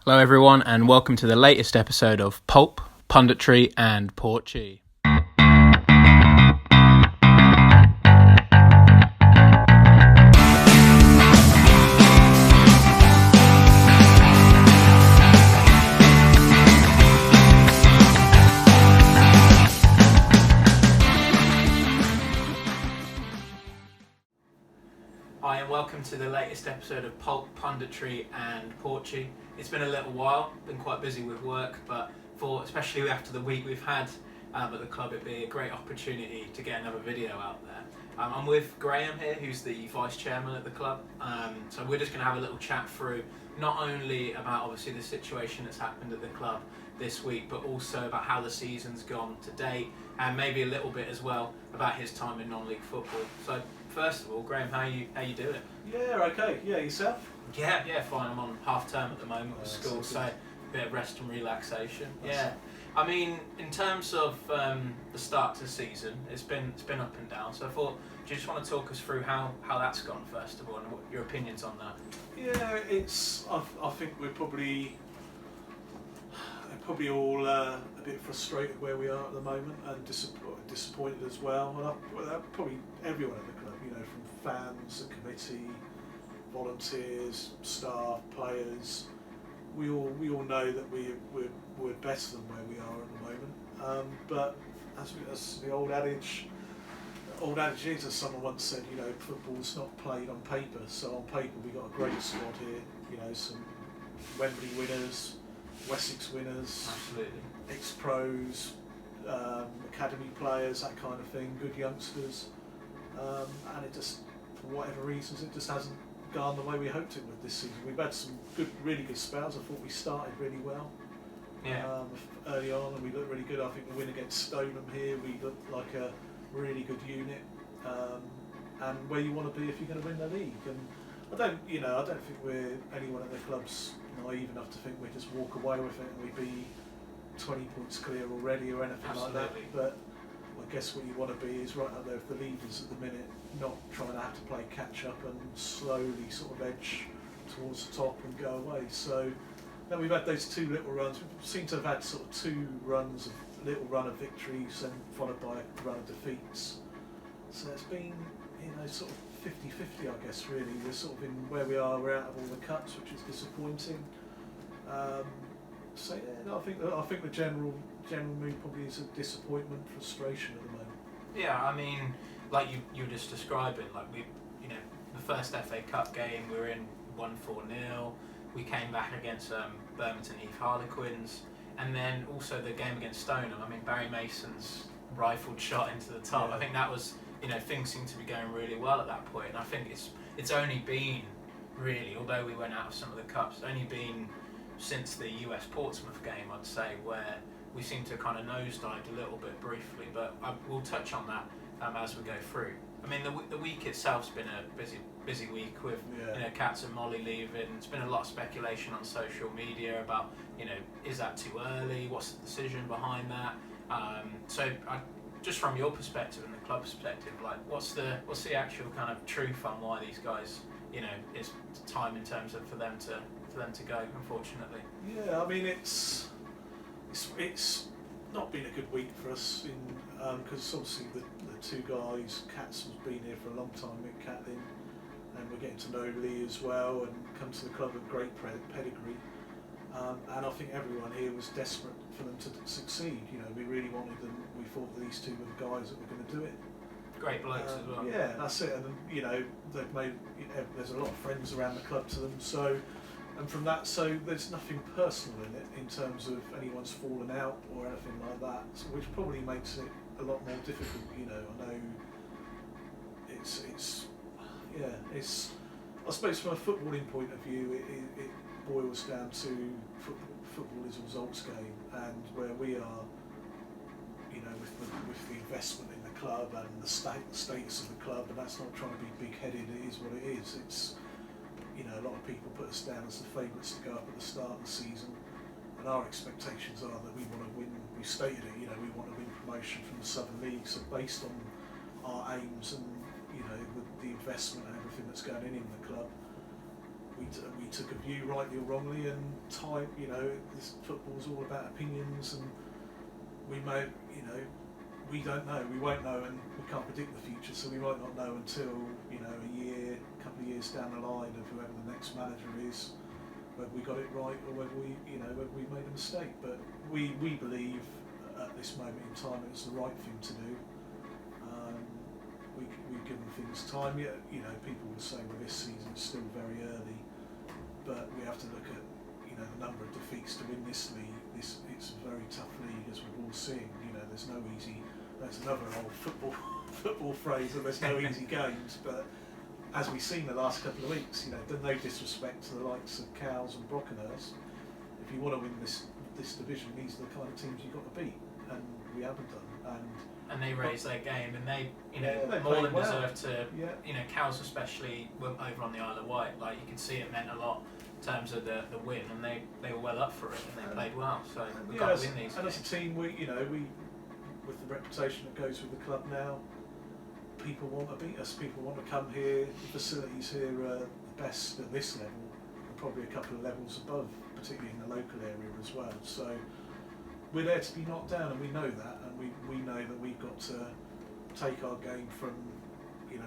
Hello everyone and welcome to the latest episode of Pulp, Punditry and Porchy. Hi and welcome to the latest episode of Pulp, Punditry and Porchy. It's been a little while, been quite busy with work, but especially after the week we've had at the club, it'd be a great opportunity to get another video out there. I'm with Graeme here, who's the vice chairman at the club. So we're just going to have a little chat through not only about obviously the situation that's happened at the club this week, but also about how the season's gone to date, and maybe a little bit as well about his time in non-league football. So first of all, Graeme, how you doing? Yeah, okay. Yeah, yourself? Yeah, fine. I'm on half term at the moment with school, so a bit of rest and relaxation. Yeah, I mean, in terms of the start to the season, it's been up and down. So I thought, do you just want to talk us through how that's gone first of all, and what your opinions on that? Yeah, I think we're probably all a bit frustrated where we are at the moment, and disappointed as well. And probably everyone at the club, from fans, the committee, volunteers, staff, players. We all know that we're better than where we are at the moment. But as the old adage is, as someone once said, football's not played on paper. So on paper we got a great squad here. Some Wembley winners, Wessex winners, Absolutely. ex-pros, academy players, that kind of thing. Good youngsters, and it just, for whatever reasons, it just hasn't gone the way we hoped it would this season. We've had some really good spells. I thought we started really well early on, and we looked really good. I think the win against Stoneham here, we looked like a really good unit, and where you want to be if you're going to win the league. And I don't think anyone at the club's naive enough to think we just walk away with it and we'd be 20 points clear already or anything Absolutely. like that. But I guess what you want to be is right up there with the leaders at the minute, not trying to have to play catch up and slowly sort of edge towards the top and go away. So then we've had those two little runs. We seem to have had sort of two runs, a little run of victories and followed by a run of defeats. So it's been, sort of 50-50, I guess, really. We're sort of in where we are, we're out of all the cups, which is disappointing. I think the general mood probably is a disappointment, frustration at the moment. Yeah, I mean, like you were just describing, like the first FA Cup game we were in 1-4-0. We came back against Birmingham Heath Harlequins, and then also the game against Stoneham. I mean, Barry Mason's rifled shot into the top. Yeah. I think that was, things seemed to be going really well at that point, and I think it's only been really, although we went out of some of the cups, only been since the US Portsmouth game, I'd say, where we seem to kind of nosedived a little bit briefly, but we'll touch on that as we go through. I mean, the week itself's been a busy week with Cats and Molly leaving. There's been a lot of speculation on social media about is that too early? What's the decision behind that? Just from your perspective and the club perspective, like what's the actual kind of truth on why these guys, it's time in terms of for them to go, unfortunately. Yeah, I mean it's not been a good week for us because obviously the two guys, Cats has been here for a long time with Catlin, and we're getting to know Lee as well, and come to the club with great pedigree. And I think everyone here was desperate for them to succeed. We really wanted them. We thought these two were the guys that were going to do it. Great blokes as well. Yeah, that's it. And they've made. There's a lot of friends around the club to them. So, and from that, so there's nothing personal in it in terms of anyone's fallen out or anything like that. So, which probably makes it a lot more difficult. I know it's. I suppose from a footballing point of view, it boils down to football is a results game, and where we are, with the investment in the club and the status of the club, and that's not trying to be big-headed. It is what it is. It's a lot of people put us down as the favourites to go up at the start of the season, and our expectations are that we want to win. We stated it. We want to win promotion from the Southern League. So based on our aims and the investment and everything that's going in the club, we took a view, rightly or wrongly, and time. This football's all about opinions, and we may, we don't know, we won't know, and we can't predict the future, so we might not know until a couple of years down the line of whoever the next manager is, whether we got it right or whether we made a mistake. But we believe at this moment in time it was the right thing to do. We've given things time. Yet, people will say, well, this season is still very early, but we have to look at the number of defeats to win this league. It's a very tough league, as we've all seen. There's no easy. That's another old football phrase, that there's no easy games. But as we've seen the last couple of weeks, done no disrespect to the likes of Cowes and Brockenhurst. If you want to win this division, these are the kind of teams you've got to beat, and we haven't done. And they raised their game, and they they more than played well. deserve to. Yeah. Cowes especially were over on the Isle of Wight. Like, you can see it meant a lot in terms of the win, and they were well up for it, and they played well. So we've got to win these. And as a team, we with the reputation that goes with the club now, people want to beat us. People want to come here. The facilities here are the best at this level, and probably a couple of levels above, particularly in the local area as well. So we're there to be knocked down, and we know that, and we know that we've got to take our game from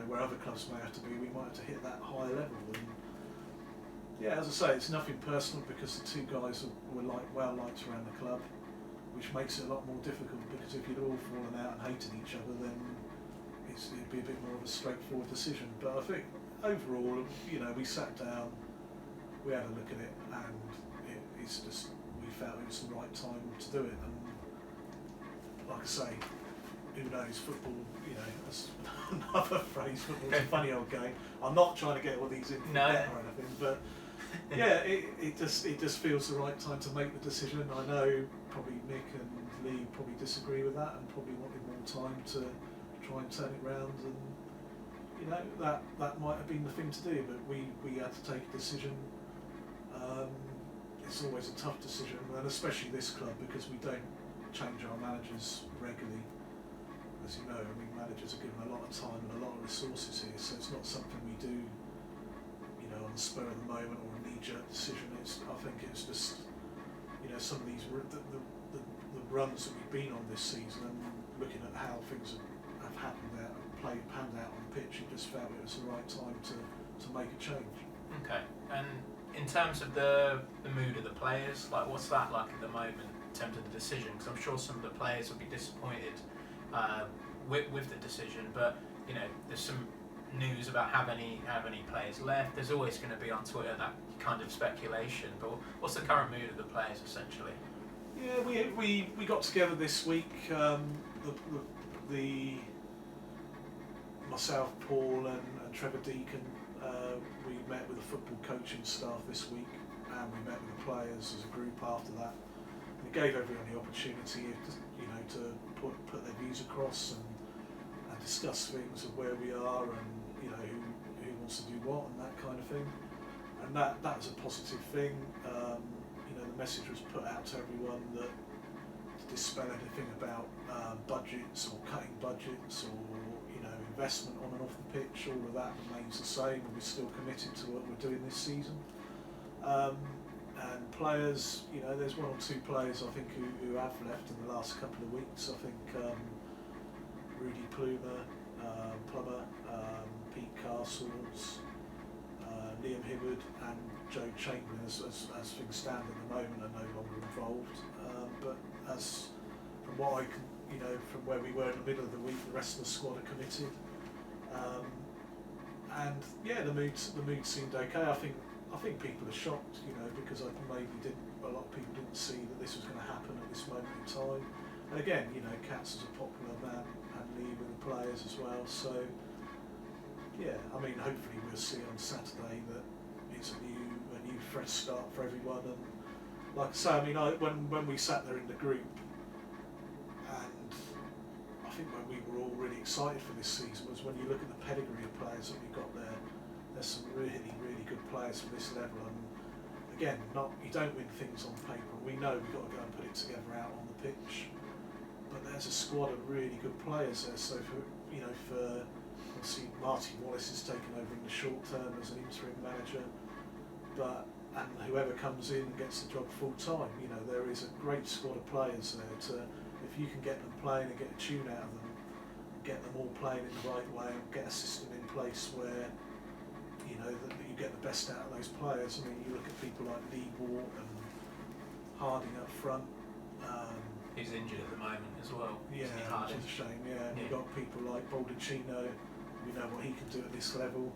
where other clubs may have to be. We might have to hit that higher level. And yeah, as I say, it's nothing personal, because the two guys were well liked around the club, which makes it a lot more difficult, because if you'd all fallen out and hated each other, then it'd be a bit more of a straightforward decision. But I think overall, we sat down, we had a look at it, and it's just, we felt it was the right time to do it. And like I say, who knows, football, that's another phrase, football's a funny old game. I'm not trying to get all these in or anything, but yeah, it just feels the right time to make the decision. I know probably Nick and Lee probably disagree with that, and probably wanted more time to try and turn it round, and that might have been the thing to do, but we had to take a decision. It's always a tough decision, and especially this club, because we don't change our managers regularly. As you know, managers are given a lot of time and a lot of resources here, so it's not something we do on the spur of the moment or a knee-jerk decision. I think it's just some of these the runs that we've been on this season, and looking at how things have happened out and panned out on the pitch, you just felt it was the right time to make a change. Okay. And in terms of the mood of the players, like, what's that like at the moment in terms of the decision? Because I'm sure some of the players will be disappointed with the decision, but there's some news about how many players left. There's always going to be on Twitter that kind of speculation, but what's the current mood of the players essentially? Yeah, we got together this week. Myself, Paul, and Trevor Deacon. We met with the football coaching staff this week, and we met with the players as a group after that. We gave everyone the opportunity to put their views across and discuss things of where we are, and who wants to do what and that kind of thing. And that was a positive thing. The message was put out to everyone that to dispel anything about budgets or cutting budgets or investment on and off the pitch. All of that remains the same, and we're still committed to what we're doing this season. And players, there's one or two players I think who have left in the last couple of weeks. I think Rudy Plummer, Pete Castles, Liam Hibbard and Joe Chamberlain, as things stand at the moment, are no longer involved. But as from what I can, from where we were in the middle of the week, the rest of the squad are committed. And yeah, the mood seemed okay. I think people are shocked, because a lot of people didn't see that this was going to happen at this moment in time. And again, Katz is a popular man, and Lee with the players as well. So yeah, hopefully we'll see on Saturday that it's a new fresh start for everyone. And like I say, when we sat there in the group, and I think when we were all really excited for this season was when you look at the pedigree of players that we've got there. There's some really, really good players for this level, and again, you don't win things on paper. We know we've got to go and put it together out on the pitch, but there's a squad of really good players there. So for obviously Martin Wallace is taken over in the short term as an interim manager. and whoever comes in gets the job full time. You know, there is a great squad of players there. If you can get them playing and get a tune out of them, get them all playing in the right way, and get a system in place where you know that you get the best out of those players. I mean, you look at people like Lee Ward and Harding up front. He's injured at the moment as well. Yeah, which is a shame. Yeah, and you've got people like Baldacchino. You know what he can do at this level.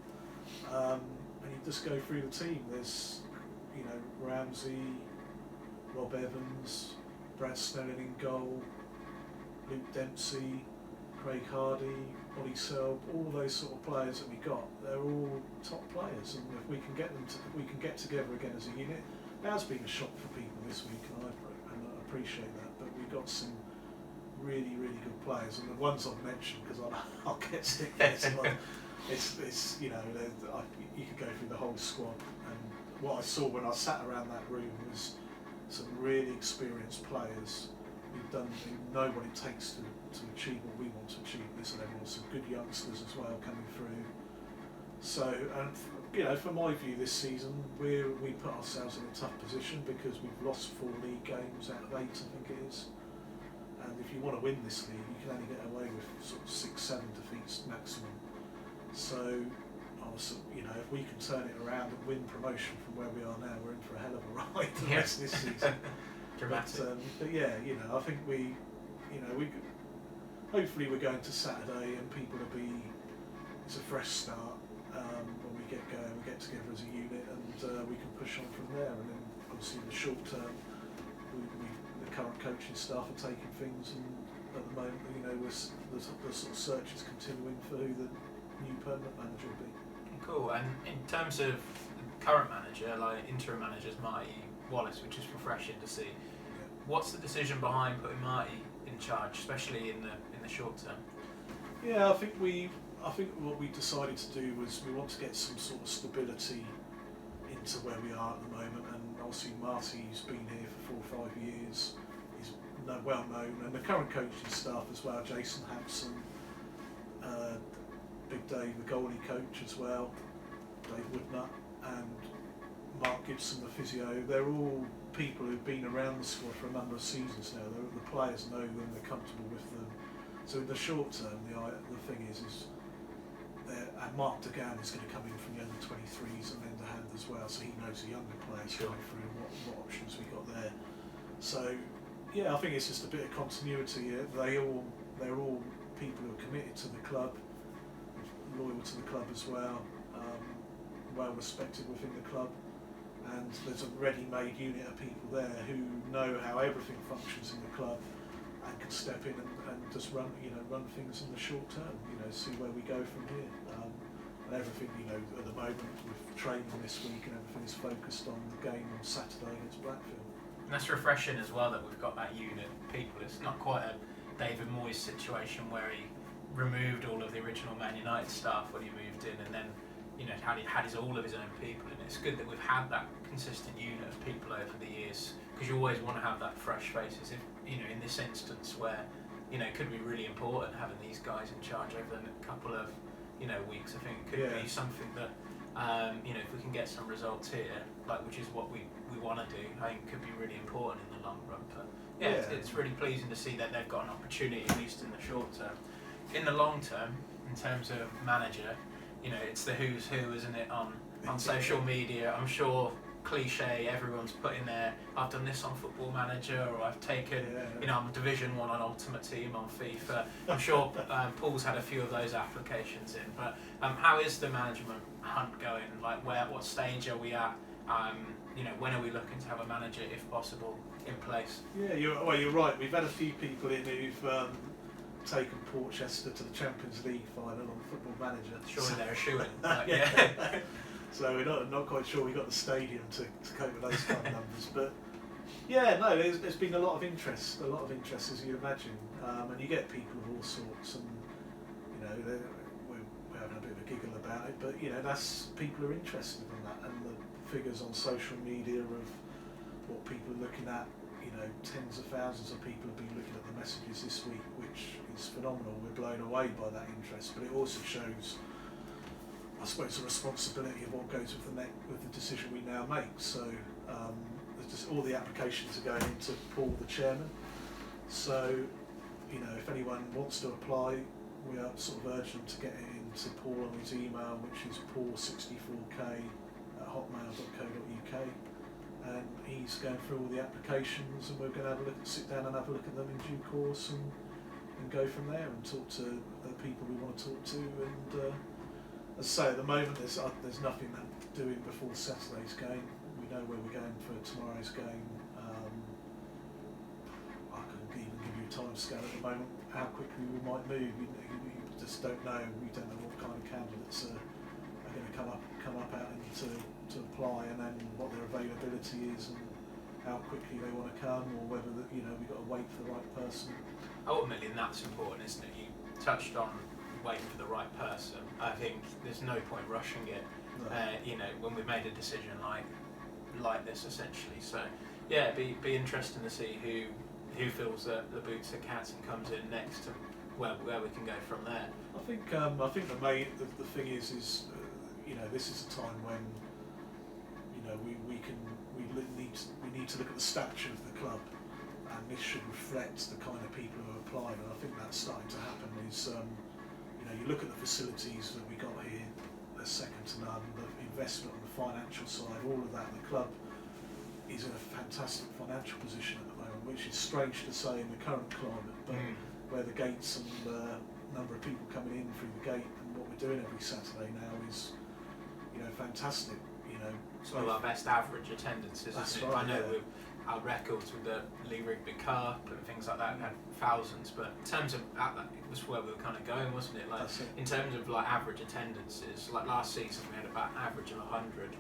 And you just go through the team. There's, you know, Ramsey, Rob Evans, Brad Snelling in goal, Luke Dempsey, Craig Hardy, Ollie Selb, all those sort of players that we got. They're all top players, and if we can get them, we can get together again as a unit. It has been a shock for people this week, and I appreciate that. But we've got some really, really good players, and the ones I've mentioned, because I'll get sick of this. It's you know, you could go through the whole squad, and what I saw when I sat around that room was some really experienced players who've know what it takes to achieve what we want to achieve at this level. Some good youngsters as well coming through. So, and you know, from my view this season, we put ourselves in a tough position because we've lost 4 league games out of 8, I think it is. And if you want to win this league, you can only get away with sort of 6-7 defeats maximum. So, you know, if we can turn it around and win promotion from where we are now, we're in for a hell of a ride the rest of this season. Dramatic. But yeah, you know, I think hopefully we're going to Saturday and it's a fresh start when we get going, we get together as a unit, and we can push on from there. And then obviously in the short term, the current coaching staff are taking things, and at the moment, you know, the sort of search is continuing for who the new permanent manager will be. Cool. And in terms of current manager, like interim managers, Marty Wallace, which is refreshing to see. Yeah. What's the decision behind putting Marty in charge, especially in the short term? Yeah, I think what we decided to do was we want to get some sort of stability into where we are at the moment, and obviously Marty's been here for 4 or 5 years. He's well known, and the current coaching staff as well, Jason Hampson, Big Dave, the goalie coach as well, Dave Woodnut, and Mark Gibson, the physio. They're all people who've been around the squad for a number of seasons now. The players know them, they're comfortable with them. So in the short term, the thing is and Mark Degan is going to come in from the under 23s and lend a hand as well, so he knows the younger players going through and what options we got there. So yeah, I think it's just a bit of continuity. They're all people who are committed to the club, loyal to the club as well, well respected within the club, and there's a ready-made unit of people there who know how everything functions in the club and can step in and just run things in the short term, see where we go from here. And everything, at the moment with training this week and everything is focused on the game on Saturday against Blackfield. And that's refreshing as well that we've got that unit of people. It's not quite a David Moyes situation where he removed all of the original Man United staff when he moved in, and then had all of his own people. And it's good that we've had that consistent unit of people over the years, because you always want to have that fresh faces. If in this instance where it could be really important having these guys in charge over the couple of weeks, I think it could be something that if we can get some results here, which is what we want to do, I think it could be really important in the long run. But it's really pleasing to see that they've got an opportunity, at least in the short term. In the long term, in terms of manager, it's the who's who, isn't it, on social media. I'm sure cliche, everyone's putting there, I've done this on Football Manager, or I've taken, I'm Division 1 on Ultimate Team on FIFA. I'm sure Paul's had a few of those applications in. But how is the management hunt going? What stage are we at? When are we looking to have a manager, if possible, in place? Yeah, you're right. We've had a few people in who've taken Portchester to the Champions League final on Football Manager. Surely they're a shoo-in. So we're not quite sure we got the stadium to cope with those kind of numbers, but there's been a lot of interest as you imagine, and you get people of all sorts, and we're having a bit of a giggle about it, but that's people are interested in that, and the figures on social media of what people are looking at, tens of thousands of people have been looking at the messages this week, which is phenomenal. We're blown away by that interest, but it also shows I suppose the responsibility of what goes with the decision we now make. So there's just all the applications are going into Paul, the chairman. So if anyone wants to apply, we are sort of urging them to get it into Paul on his email, which is paul64k@hotmail.co.uk, and he's going through all the applications, and we're going to sit down and have a look at them in due course, and go from there and talk to the people we want to talk to. And as I say, at the moment there's nothing that we're doing before Saturday's game. We know where we're going for tomorrow's game. I couldn't even give you a time scale at the moment how quickly we might move. You just don't know. We don't know what kind of candidates are going to come up out to apply, and then what their availability is, and how quickly they want to come, or whether we've got to wait for the right person. Ultimately, that's important, isn't it? You touched on waiting for the right person. I think there's no point rushing it. No. When we've made a decision like this, essentially. So, yeah, it'd be interesting to see who fills the boots at Cats and comes in next, and where we can go from there. I think the thing is this is a time when we need to look at the stature of the club, and this should reflect the kind of people who are applying. And I think that's starting to happen. Is you look at the facilities that we got here, they're second to none. The investment on the financial side, all of that, the club is in a fantastic financial position at the moment, which is strange to say in the current climate, but where the gates and the number of people coming in through the gate and what we're doing every Saturday now is fantastic. It's one of our best average attendances, isn't it? Right, I know with our records with the Lee Rigby Cup and things like that, we had thousands, but in terms of that was where we were kind of going, wasn't it? Like in terms of average attendances, like last season we had about average of 100.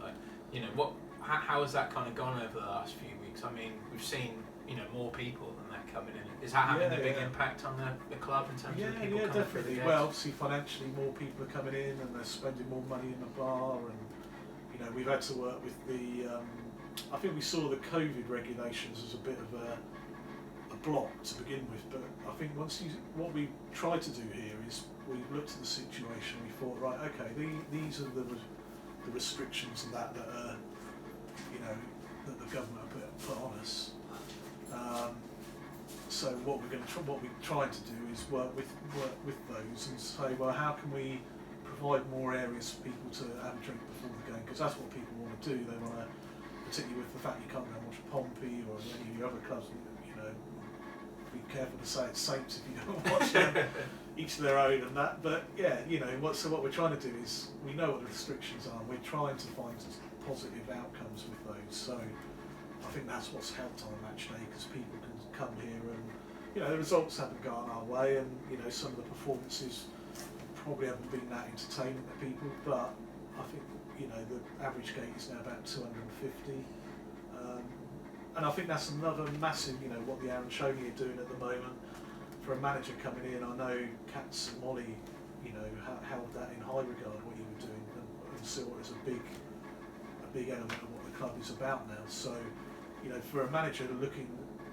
How has that kind of gone over the last few weeks? I mean, we've seen more people than that coming in. Is that having a big impact on the club in terms of the people coming through the gates? Well, obviously financially more people are coming in and they're spending more money in the bar, and we've had to work with the I think we saw the COVID regulations as a bit of a block to begin with, but I think what we tried to do here is we looked at the situation, we thought, right, okay, these are the restrictions and that are that the government put on us. So what we're trying to do is work with those and say, well, how can we provide more areas for people to have a drink before the game, because that's what people want to do. They want to, particularly with the fact you can't go and watch Pompey or any of your other clubs, be careful to say it's Saints if you don't watch them, each their own and that. But yeah, so what we're trying to do is, we know what the restrictions are, and we're trying to find positive outcomes with those. So I think that's what's helped on a match day, because people can come here and the results haven't gone our way, and some of the performances probably haven't been that entertaining to people, but I think the average gate is now about 250, and I think that's another massive, what the Arancioni are doing at the moment. For a manager coming in, I know Cats and Molly, held that in high regard, what you were doing, and saw it as a big element of what the club is about now. So, for a manager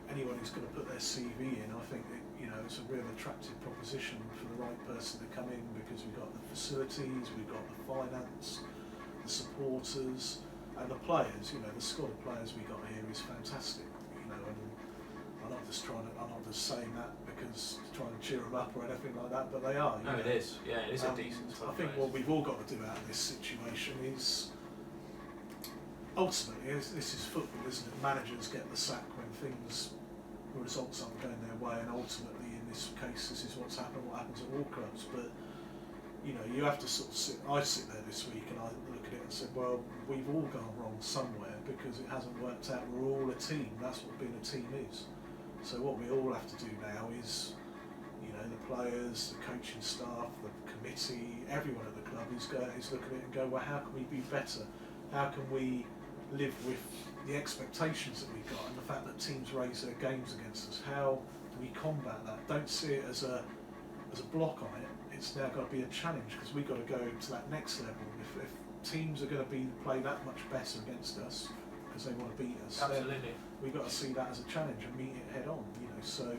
anyone who's going to put their CV in, I think that, it's a real attractive proposition for the right person to come in, because we've got the facilities, we've got the finance, the supporters, and the players. The squad of players we got here is fantastic. And I'm not just saying that because to try and cheer them up or anything like that, but they are. No, it is. Yeah, it is a decent squad. I think what we've all got to do out of this situation is, ultimately, this is football, isn't it? Managers get the sack when the results aren't going their way, and ultimately in this case this is what happens at all clubs. But you have to sort of I sit there this week and I look at it and say, well, we've all gone wrong somewhere, because it hasn't worked out. We're all a team. That's what being a team is. So what we all have to do now is, the players, the coaching staff, the committee, everyone at the club is look at it and go, well, how can we be better? How can we live with the expectations that we've got, and the fact that teams raise their games against us? How do we combat that? Don't see it as a block on it. It's now got to be a challenge, because we've got to go to that next level. If teams are going to play that much better against us because they want to beat us, absolutely, then we've got to see that as a challenge and meet it head on. So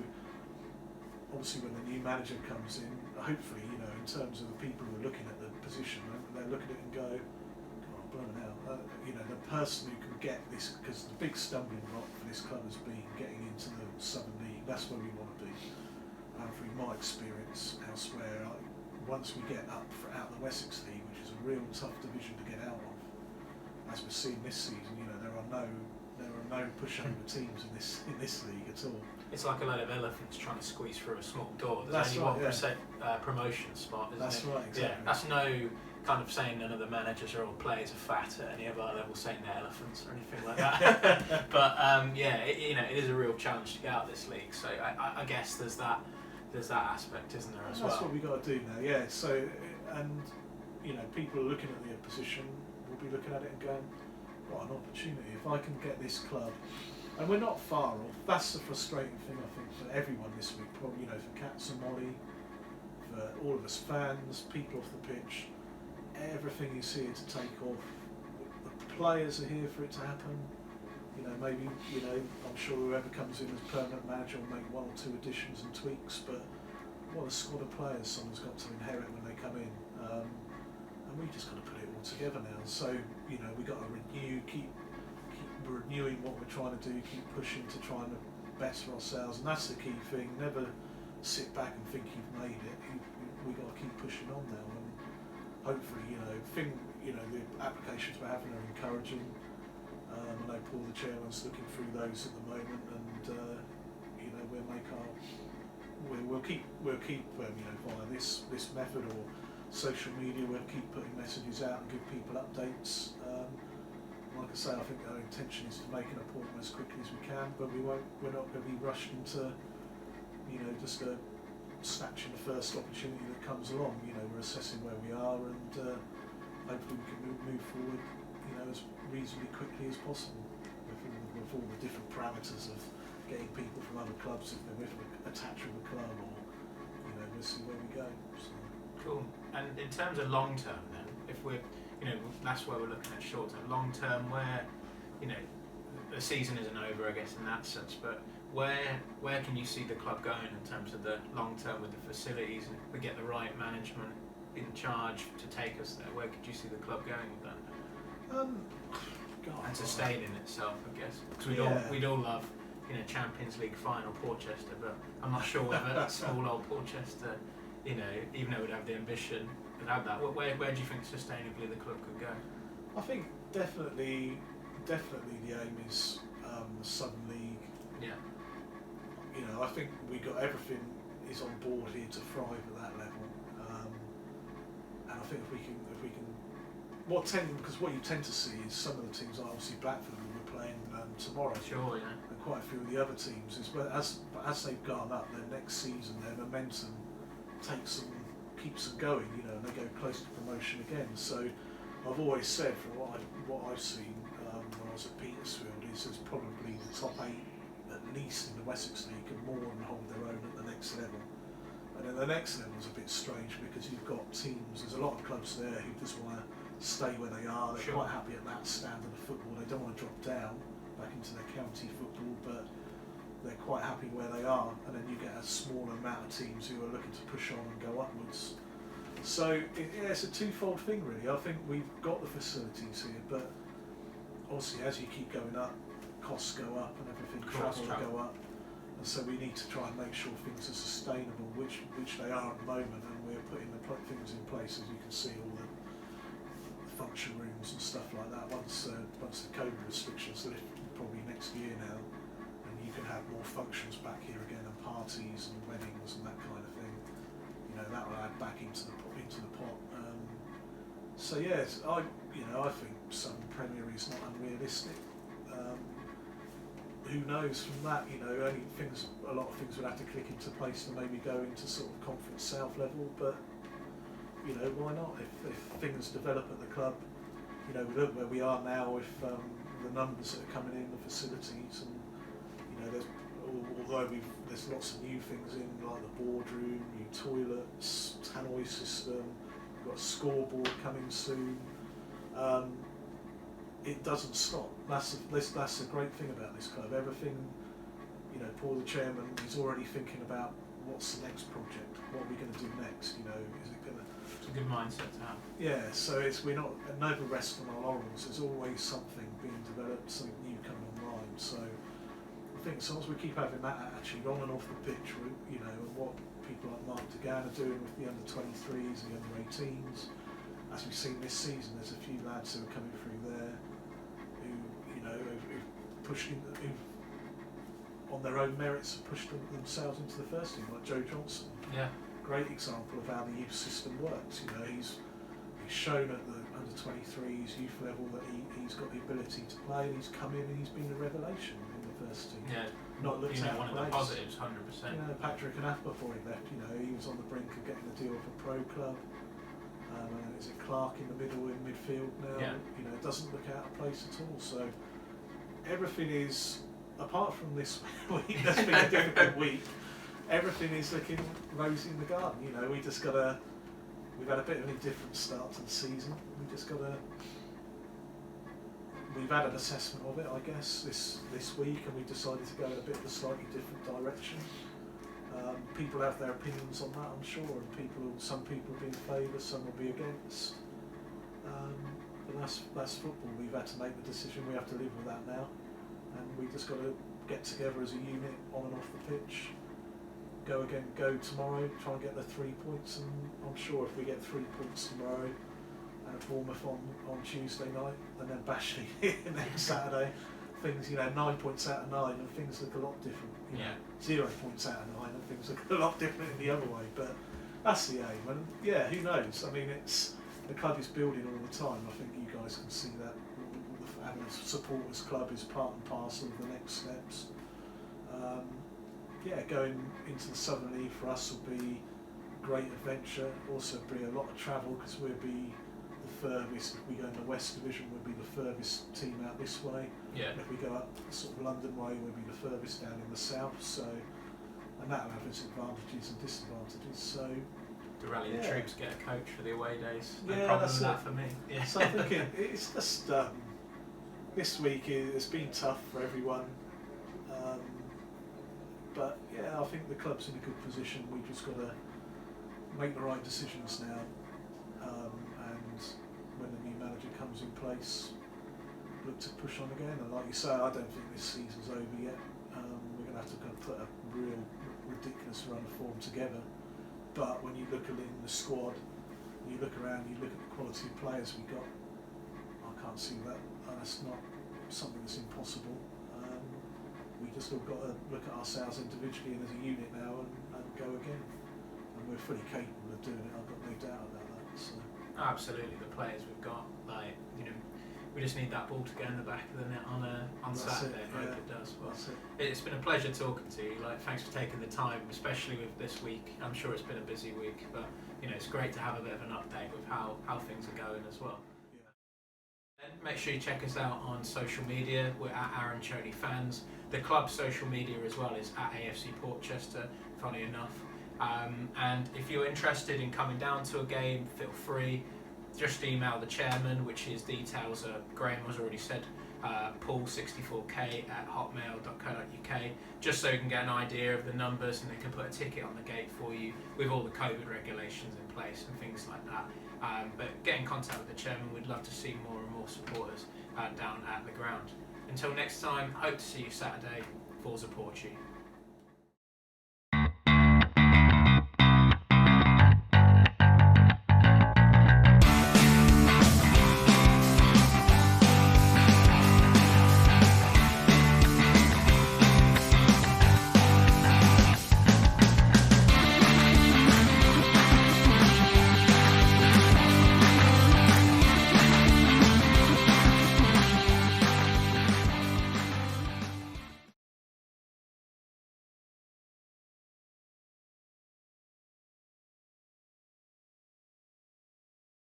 obviously when the new manager comes in, hopefully, in terms of the people who are looking at the position, they look at it and go, "God, blimey hell!" You know, the person who can get this, because the big stumbling block for this club has been getting into the Southern League. That's where we want to be. From my experience elsewhere, once we get up out of the Wessex League, which is a real tough division to get out of, as we're seeing this season, you know, there are no pushover teams in this league at all. It's like a load of elephants trying to squeeze through a small door. There's That's only right, 1% promotion spot, isn't That's it? right, exactly. Yeah, that's no kind of saying none of the managers or players are fat at any of our levels, saying they're elephants or anything like that. But it is a real challenge to get out of this league. So I guess there's that aspect, isn't there, as well? That's what we've got to do now. Yeah. So and you know, people are looking at the opposition. Will be looking at it and going, "What an opportunity! If I can get this club." And we're not far off. That's the frustrating thing, I think, for everyone this week. Probably, you know, for Cats and Molly, for all of us fans, people off the pitch. Everything is here to take off. The players are here for it to happen. You know, maybe, you know, I'm sure whoever comes in as permanent manager will make one or two additions and tweaks, but what a squad of players someone's got to inherit when they come in. And we've just got to put it all together now. So, you know, we've got to keep renewing what we're trying to do, keep pushing to try and better ourselves, and that's the key thing. Never sit back and think you've made it. We've got to keep pushing on now, and hopefully, you know, the applications we're having are encouraging. I know Paul, the chairman's looking through those at the moment, and you know, we'll keep you know, via this method or social media, we'll keep putting messages out and give people updates. Like I say, I think our intention is to make an appointment as quickly as we can, but we're not going to be rushed into, you know, just snatching the first opportunity that comes along. You know, we're assessing where we are, and hopefully we can move forward, you know, as reasonably quickly as possible with all the different parameters of getting people from other clubs if they're attached with a club, or, you know, we'll see where we go. So. Cool. And in terms of long term, then, if we're, you know, that's where we're looking at short term. Long term, where, you know, the season isn't over, I guess, in that sense, but where can you see the club going in terms of the long term with the facilities, and we get the right management in charge to take us there? Where could you see the club going with that? God, and sustaining itself, I guess, because we'd all love, you know, Champions League final Portchester, but I'm not sure whether small old Portchester, you know, even though we'd have the ambition, would have that. Where do you think sustainably the club could go? I think definitely the aim is the Southern League. Yeah. You know, I think we got everything is on board here to thrive at that level, and I think if we can, because what you tend to see is some of the teams, like obviously Blackford, we're playing tomorrow. Sure, yeah. And quite a few of the other teams, as they've gone up, their next season, their momentum keeps them going, you know, and they go close to promotion again. So I've always said, from what I've seen when I was at Petersfield, is there's probably the top 8 at least in the Wessex League and more than hold their own at the next level. And then the next level is a bit strange because you've got teams, there's a lot of clubs there who just want to stay where they are. They're quite happy at that standard of football. They don't want to drop down back into their county football, but they're quite happy where they are. And then you get a smaller amount of teams who are looking to push on and go upwards. So it's a twofold thing, really. I think we've got the facilities here, but obviously as you keep going up, costs go up and everything, travel will go up. And so we need to try and make sure things are sustainable, which they are at the moment, and we're putting the things in place, as you can see, all the function rooms and stuff like that. Once the COVID restrictions lift, probably next year now, and you can have more functions back here again, and parties and weddings and that kind of thing. You know, that will add back into the pot. So yes, I think some Premier is not unrealistic. Who knows from that? You know, a lot of things would have to click into place to maybe go into sort of Conference South level, but you know, why not? If things develop at the club, you know, we look where we are now with the numbers that are coming in, the facilities, and you know, there's lots of new things in, like the boardroom, new toilets, tannoy system, we've got a scoreboard coming soon. It doesn't stop. That's the great thing about this club. Everything, you know, Paul, the chairman, he's already thinking about what's the next project, what are we going to do next. You know, is it going to It's a good mindset to have. Yeah, so we're not never rest on our laurels. There's always something being developed, something new coming online. So I think as long as we keep having that attitude on and off the pitch, and what people like Mark DeGan are doing with the under-23s, the under-18s, as we've seen this season, there's a few lads who are coming through there who've pushed on their own merits have pushed themselves into the first team, like Joe Johnson. Yeah. Great example of how the youth system works. He's shown at the under-23s youth level that he's got the ability to play, and he's come in and he's been a revelation in the first team. Yeah, not looked at one of the positives, 100%. Patrick and before he left, he was on the brink of getting a deal with a pro club. Is it Clark in the midfield now? Yeah. It doesn't look out of place at all. So everything is, apart from this week, that's been a difficult week. Everything is looking rosy in the garden. We've had a bit of an indifferent start to the season. We've had an assessment of it, I guess, this week, and we decided to go in a bit of a slightly different direction. People have their opinions on that, I'm sure, and some people will be in favour, some will be against. But that's football. We've had to make the decision. We have to live with that now, and we just got to get together as a unit on and off the pitch. Go tomorrow, try and get the 3 points, and I'm sure if we get 3 points tomorrow and Bournemouth on Tuesday night, and then Bashley next Saturday, things 9 points out of 9, and things look a lot different. 0 points out of 9, and things look a lot different in the other way. But that's the aim, and who knows? I mean, the club is building all the time. I think you guys can see that. Having a supporters club is part and parcel of the next steps. Going into the Southern League for us will be a great adventure. Also be a lot of travel, because we'll be the furthest. If we go in the West Division, we'll be the furthest team out this way. Yeah. If we go up sort of London way, we'll be the furthest down in the south. So, and that'll have its advantages and disadvantages. So, to rally the troops, get a coach for the away days. No Yeah, problem that's with that it. for me. Yeah. So I'm thinking it's just this week it's been tough for everyone, but I think the club's in a good position. We've just got to make the right decisions now, and when the new manager comes in place, look to push on again. And like you say, I don't think this season's over yet. We're going to have to put a real ridiculous run of form together. But when you look at it in the squad, you look around, you look at the quality of players we got, I can't see that. That's not something that's impossible. We just all got to look at ourselves individually and as a unit now and go again. And we're fully capable of doing it, I've got no doubt about that. So. Absolutely, the players we've got, we just need that ball to go in the back of the net on Saturday, and hope it does. Well, it's been a pleasure talking to you. Thanks for taking the time, especially with this week. I'm sure it's been a busy week, but it's great to have a bit of an update with how things are going as well. Yeah. And make sure you check us out on social media. We're at Aaron Choney Fans. The club's social media as well is at AFC Portchester, funny enough. And if you're interested in coming down to a game, feel free. Just email the chairman, which his details are, Graeme has already said, paul64k@hotmail.co.uk, just so you can get an idea of the numbers and they can put a ticket on the gate for you with all the COVID regulations in place and things like that. But get in contact with the chairman. We'd love to see more and more supporters down at the ground. Until next time, hope to see you Saturday. Forza Porchy.